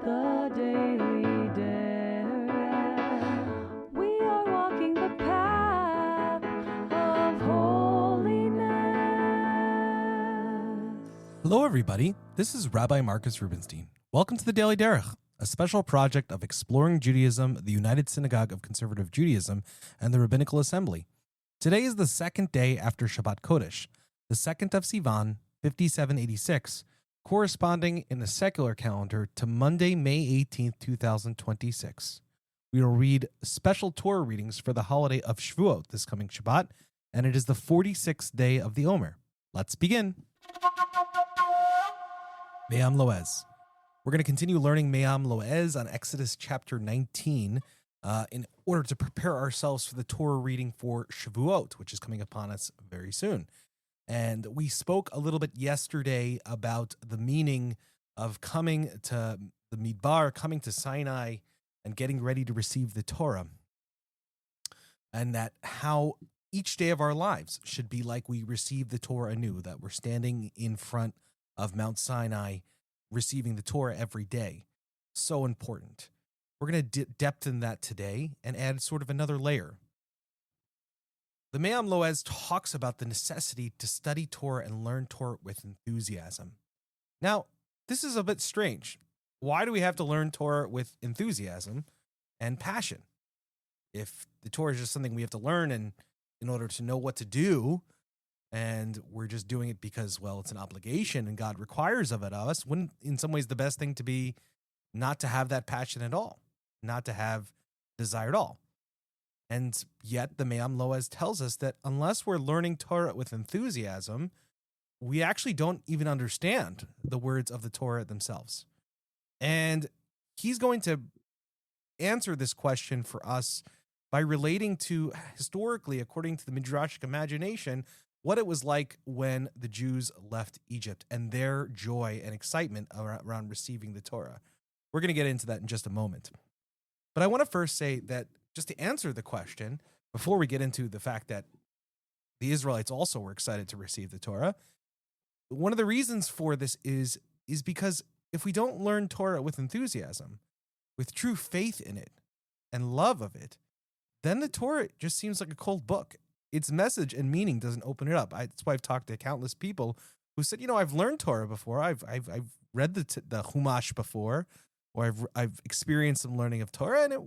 The Daily Derech. We are walking the path of holiness. Hello, everybody. This is Rabbi Marcus Rubenstein. Welcome to the Daily Derech, a special project of exploring Judaism, the United Synagogue of Conservative Judaism, and the Rabbinical Assembly. Today is the second day after Shabbat Kodesh, the 2nd of Sivan, 5786, corresponding in the secular calendar to Monday, May 18th, 2026. We will read special Torah readings for the holiday of Shavuot this coming Shabbat, and it is the 46th day of the Omer. Let's begin. Me'am Loez. We're going to continue learning Me'am Loez on Exodus chapter 19 in order to prepare ourselves for the Torah reading for Shavuot, which is coming upon us very soon. And we spoke a little bit yesterday about the meaning of coming to the Midbar, coming to Sinai, and getting ready to receive the Torah. And that how each day of our lives should be like we receive the Torah anew, that we're standing in front of Mount Sinai, receiving the Torah every day. So important. We're going to depth in that today and add sort of another layer. The Me'am Loez talks about the necessity to study Torah and learn Torah with enthusiasm. Now, this is a bit strange. Why do we have to learn Torah with enthusiasm and passion? If the Torah is just something we have to learn and in order to know what to do, and we're just doing it because, well, it's an obligation and God requires of it of us, wouldn't in some ways the best thing to be not to have that passion at all, not to have desire at all? And yet the Me'am Loez tells us that unless we're learning Torah with enthusiasm, we actually don't even understand the words of the Torah themselves. And he's going to answer this question for us by relating to, historically, according to the Midrashic imagination, what it was like when the Jews left Egypt and their joy and excitement around receiving the Torah. We're going to get into that in just a moment. But I want to first say that just to answer the question, before we get into the fact that the Israelites also were excited to receive the Torah, one of the reasons for this is because if we don't learn Torah with enthusiasm, with true faith in it and love of it, then the Torah just seems like a cold book. Its message and meaning doesn't open it up. That's why I've talked to countless people who said, I've learned Torah before. I've read the Chumash before, or I've experienced some learning of Torah, and it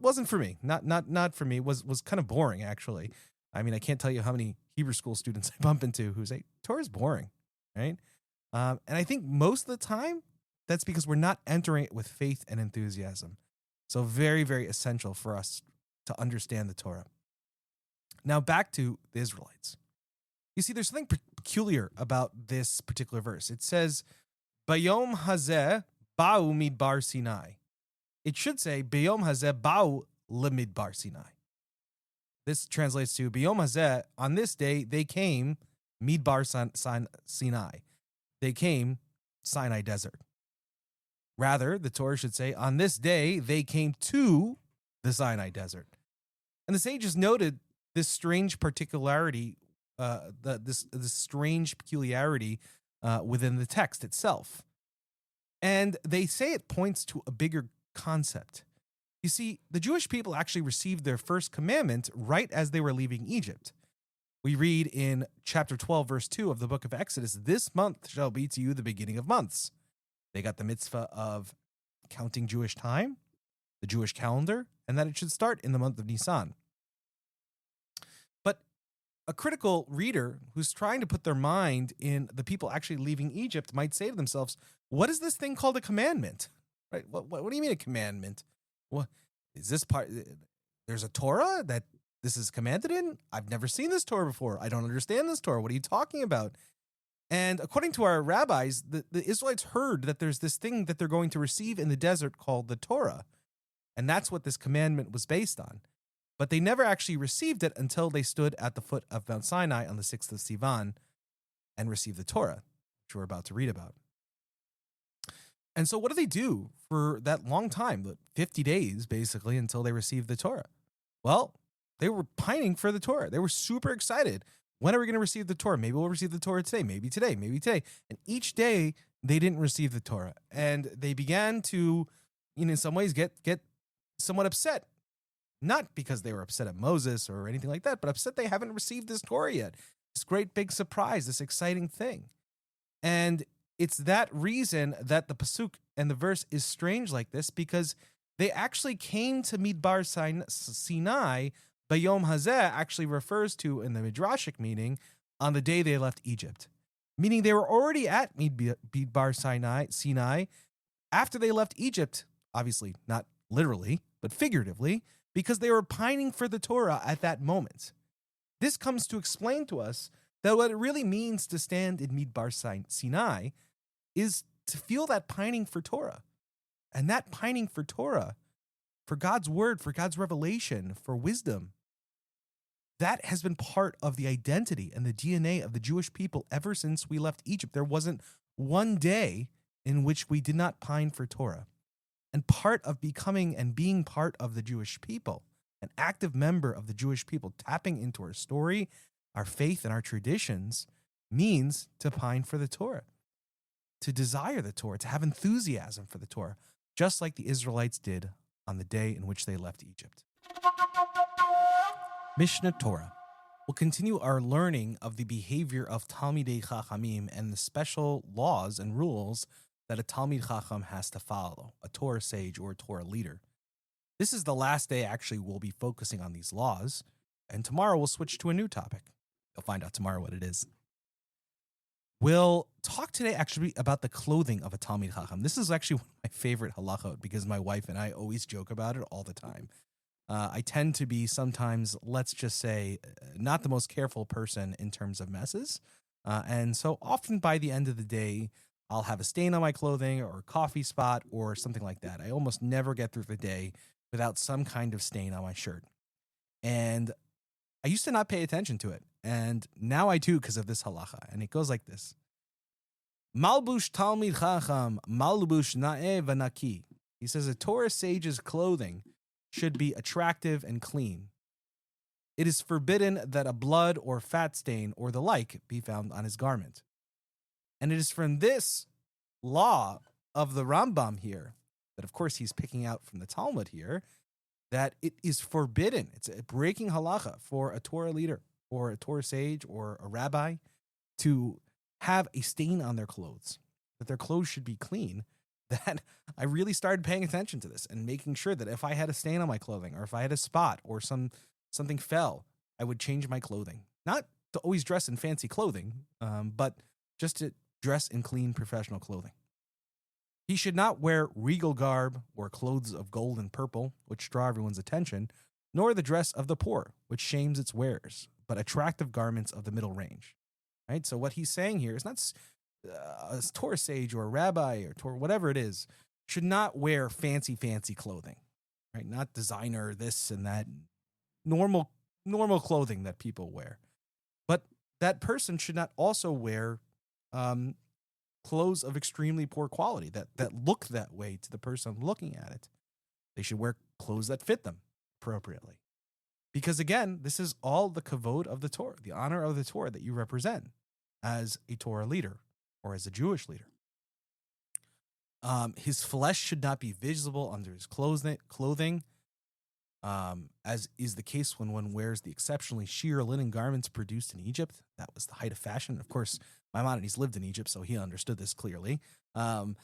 wasn't for me. Not for me. It was kind of boring, actually. I mean, I can't tell you how many Hebrew school students I bump into who say Torah's boring, right? And I think most of the time that's because we're not entering it with faith and enthusiasm. So very, very essential for us to understand the Torah. Now back to the Israelites. You see, there's something peculiar about this particular verse. It says, Bayom hazeh ba'u midbar Sinai. It should say, Bayom hazeh ba'u lemidbar Sinai. This translates to, Bayom hazeh, on this day they came midbar Sinai. They came Sinai desert. Rather, the Torah should say, on this day they came to the Sinai desert. And the sages noted this strange particularity, this strange peculiarity within the text itself. And they say it points to a bigger concept. You see, the Jewish people actually received their first commandment right as they were leaving Egypt. We read in chapter 12, verse 2 of the book of Exodus, this month shall be to you the beginning of months. They got the mitzvah of counting Jewish time, the Jewish calendar, and that it should start in the month of Nisan. But a critical reader who's trying to put their mind in the people actually leaving Egypt might say to themselves, what is this thing called a commandment? Right? What do you mean a commandment? What is this part? There's a Torah that this is commanded in? I've never seen this Torah before. I don't understand this Torah. What are you talking about? And according to our rabbis, the Israelites heard that there's this thing that they're going to receive in the desert called the Torah. And that's what this commandment was based on. But they never actually received it until they stood at the foot of Mount Sinai on the 6th of Sivan and received the Torah, which we're about to read about. And so what do they do for that long time, 50 days basically, until they received the Torah? Well, they were pining for the Torah. They were super excited. When are we going to receive the Torah? Maybe we'll receive the Torah today, maybe today, maybe today. And each day they didn't receive the Torah. And they began to in some ways get somewhat upset. Not because they were upset at Moses or anything like that, but upset they haven't received this Torah yet. This great big surprise, this exciting thing. And it's that reason that the pasuk and the verse is strange like this, because they actually came to Midbar Sinai. Bayom Hazeh actually refers to, in the Midrashic meaning, on the day they left Egypt. Meaning they were already at Midbar Sinai after they left Egypt, obviously not literally, but figuratively, because they were pining for the Torah at that moment. This comes to explain to us that what it really means to stand in Midbar Sinai is to feel that pining for Torah. And that pining for Torah, for God's word, for God's revelation, for wisdom, that has been part of the identity and the DNA of the Jewish people ever since we left Egypt. There wasn't one day in which we did not pine for Torah. And part of becoming and being part of the Jewish people, an active member of the Jewish people, tapping into our story, our faith, and our traditions, means to pine for the Torah, to desire the Torah, to have enthusiasm for the Torah, just like the Israelites did on the day in which they left Egypt. Mishnah Torah. We'll continue our learning of the behavior of Talmidei Chachamim and the special laws and rules that a Talmid Chacham has to follow, a Torah sage or a Torah leader. This is the last day actually we'll be focusing on these laws, and tomorrow we'll switch to a new topic. You'll find out tomorrow what it is. We'll talk today actually about the clothing of a Talmid Chacham. This is actually one of my favorite halachot because my wife and I always joke about it all the time. I tend to be sometimes, let's just say, not the most careful person in terms of messes. And so often by the end of the day, I'll have a stain on my clothing or a coffee spot or something like that. I almost never get through the day without some kind of stain on my shirt. And I used to not pay attention to it. And now I do because of this halacha. And it goes like this. Malbush Talmid Chacham, malbush na'eh v'naki. He says a Torah sage's clothing should be attractive and clean. It is forbidden that a blood or fat stain or the like be found on his garment. And it is from this law of the Rambam here, that of course he's picking out from the Talmud here, that it is forbidden. It's a breaking halacha for a Torah leader or a Torah sage or a rabbi to have a stain on their clothes, that their clothes should be clean. That I really started paying attention to this and making sure that if I had a stain on my clothing or if I had a spot or something fell, I would change my clothing. Not to always dress in fancy clothing, but just to dress in clean professional clothing. He should not wear regal garb or clothes of gold and purple, which draw everyone's attention, nor the dress of the poor, which shames its wearers, but attractive garments of the middle range. Right? So what he's saying here is not a Torah sage or a rabbi or Torah, whatever it is, should not wear fancy clothing, right? Not designer, this and that, normal clothing that people wear. But that person should not also wear clothes of extremely poor quality that look that way to the person looking at it. They should wear clothes that fit them appropriately. Because again, this is all the kavod of the Torah, the honor of the Torah that you represent as a Torah leader or as a Jewish leader. His flesh should not be visible under his clothing, as is the case when one wears the exceptionally sheer linen garments produced in Egypt. That was the height of fashion. Of course, Maimonides lived in Egypt, so he understood this clearly. And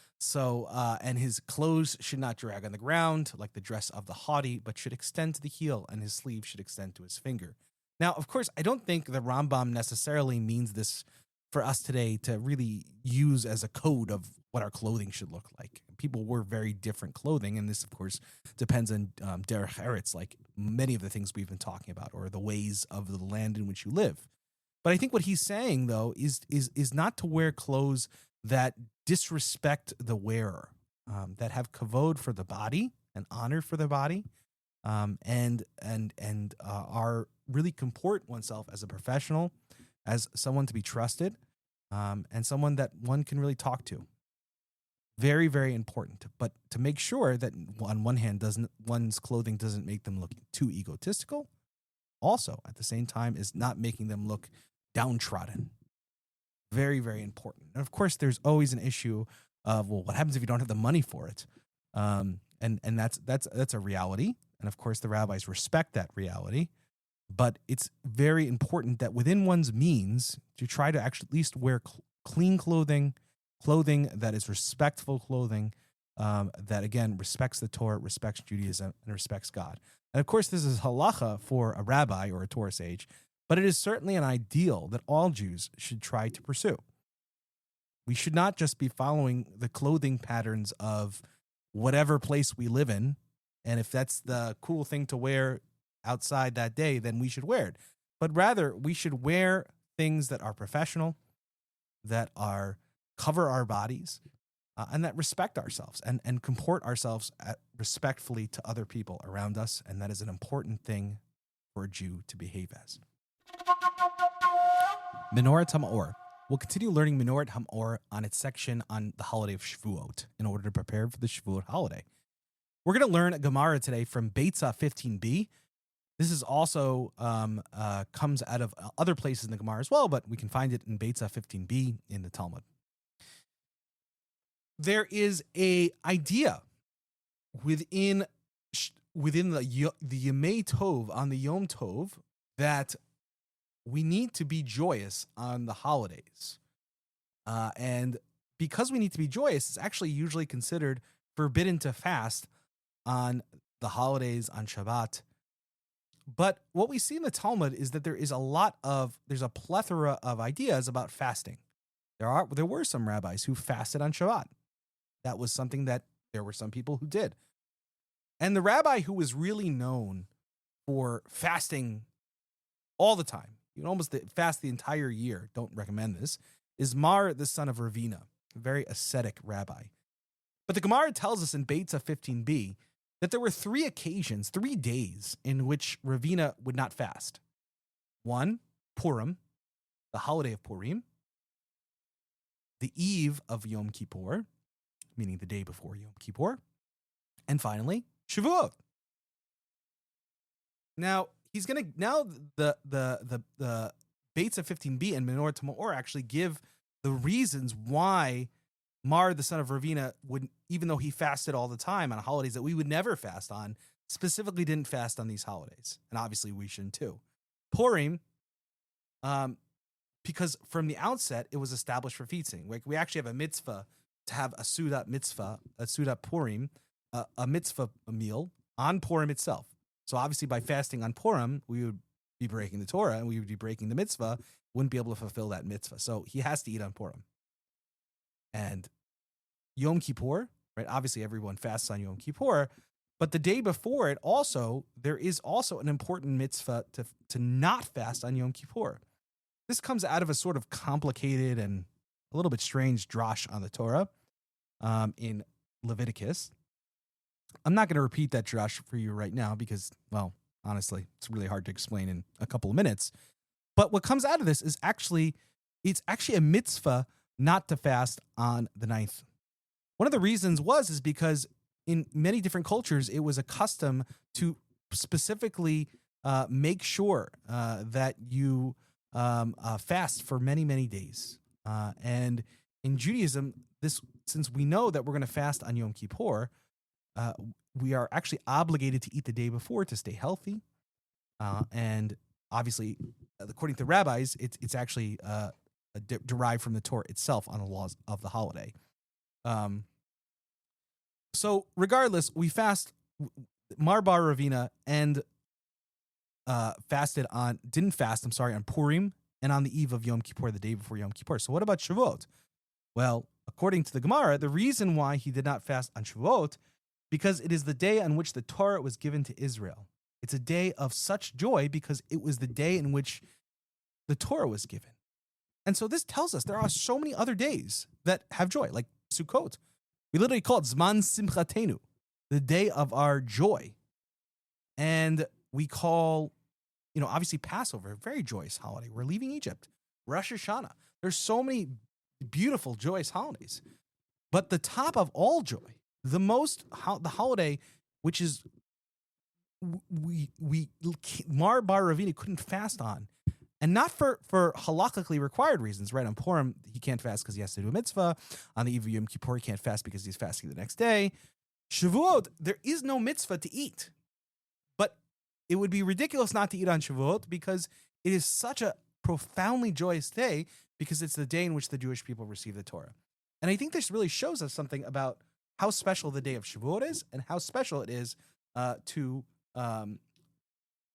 his clothes should not drag on the ground like the dress of the haughty, but should extend to the heel, and his sleeve should extend to his finger. Now, of course, I don't think the Rambam necessarily means this for us today to really use as a code of what our clothing should look like. People wear very different clothing, and this, of course, depends on Derech Eretz, like many of the things we've been talking about, or the ways of the land in which you live. But I think what he's saying, though, is not to wear clothes that disrespect the wearer, that have kavod for the body and honor for the body, and are really comport oneself as a professional, as someone to be trusted, and someone that one can really talk to. Very, very important. But to make sure that on one hand, one's clothing doesn't make them look too egotistical, also at the same time is not making them look downtrodden. Very, very important. And of course, there's always an issue of, well, what happens if you don't have the money for it? and that's a reality. And of course, the rabbis respect that reality. But it's very important that within one's means to try to actually at least wear clean clothing that is respectful clothing, that again respects the Torah, respects Judaism, and respects God. And of course, this is halacha for a rabbi or a Torah sage, but it is certainly an ideal that all Jews should try to pursue. We should not just be following the clothing patterns of whatever place we live in, and if that's the cool thing to wear outside that day, then we should wear it. But rather, we should wear things that are professional, that are cover our bodies, and that respect ourselves and comport ourselves respectfully to other people around us. And that is an important thing for a Jew to behave as. Menorat HaMaor. We'll continue learning Menorat HaMaor on its section on the holiday of Shavuot in order to prepare for the Shavuot holiday. We're going to learn a Gemara today from Beitzah 15b. This is also comes out of other places in the Gemara as well, but we can find it in Beitzah 15b in the Talmud. There is a idea within the Yemei Tov, on the Yom Tov, that we need to be joyous on the holidays. And because we need to be joyous, it's actually usually considered forbidden to fast on the holidays, on Shabbat. But what we see in the Talmud is that there's a plethora of ideas about fasting. There were some rabbis who fasted on Shabbat. That was something that there were some people who did. And the rabbi who was really known for fasting all the time, you can almost fast the entire year, don't recommend this, is Mar, the son of Ravina, a very ascetic rabbi. But the Gemara tells us in Beitzah 15b that there were 3 days in which Ravina would not fast. 1, Purim, the holiday of Purim, the eve of Yom Kippur, meaning the day before Yom Kippur, and finally, Shavuot. Now, the Beitzah 15b and Menorat HaMaor actually give the reasons why Mar, the son of Ravina, would, even though he fasted all the time on holidays that we would never fast on, specifically didn't fast on these holidays. And obviously we shouldn't too. Purim, because from the outset, it was established for feasting. Like, we actually have a mitzvah to have a Sudat Purim, a mitzvah meal on Purim itself. So obviously by fasting on Purim, we would be breaking the Torah and we would be breaking the mitzvah, wouldn't be able to fulfill that mitzvah. So he has to eat on Purim. And Yom Kippur, right? Obviously everyone fasts on Yom Kippur, but the day before it there is also an important mitzvah to not fast on Yom Kippur. This comes out of a sort of complicated and a little bit strange drash on the Torah in Leviticus. I'm not going to repeat that drash for you right now because, well, honestly, it's really hard to explain in a couple of minutes. But what comes out of this is it's actually a mitzvah not to fast on the 9th. One of the reasons is because in many different cultures, it was a custom to specifically make sure that you fast for many, many days. And in Judaism, since we know that we're going to fast on Yom Kippur, we are actually obligated to eat the day before to stay healthy. And obviously, according to rabbis, it's actually derived from the Torah itself on the laws of the holiday. So regardless, we fast. Mar bar Ravina and didn't fast on Purim and on the eve of Yom Kippur, the day before Yom Kippur. So what about Shavuot? Well, according to the Gemara, the reason why he did not fast on Shavuot, because it is the day on which the Torah was given to Israel. It's a day of such joy because it was the day in which the Torah was given. And so this tells us there are so many other days that have joy, like Sukkot. We literally call it Zman Simchatenu, the day of our joy. And we call, obviously Passover, a very joyous holiday. We're leaving Egypt. Rosh Hashanah. There's so many beautiful, joyous holidays. But the top of all joy, the holiday, which is Mar bar Ravina couldn't fast on, and not for halakhically required reasons, right? On Purim, he can't fast because he has to do a mitzvah. On the eve of Yom Kippur, he can't fast because he's fasting the next day. Shavuot, there is no mitzvah to eat. But it would be ridiculous not to eat on Shavuot because it is such a profoundly joyous day because it's the day in which the Jewish people receive the Torah. And I think this really shows us something about how special the day of Shavuot is and how special it is to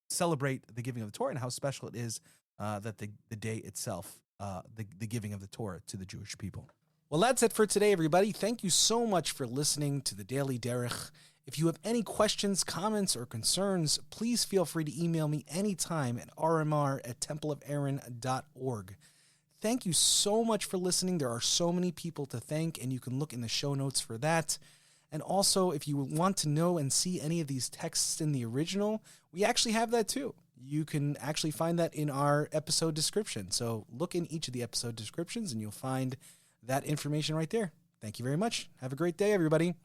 celebrate the giving of the Torah and how special it is that the day itself, the giving of the Torah to the Jewish people. Well, that's it for today, everybody. Thank you so much for listening to the Daily Derech. If you have any questions, comments, or concerns, please feel free to email me anytime at rmr@templeofaaron.org. Thank you so much for listening. There are so many people to thank, and you can look in the show notes for that. And also, if you want to know and see any of these texts in the original, we actually have that too. You can actually find that in our episode description. So look in each of the episode descriptions, and you'll find that information right there. Thank you very much. Have a great day, everybody.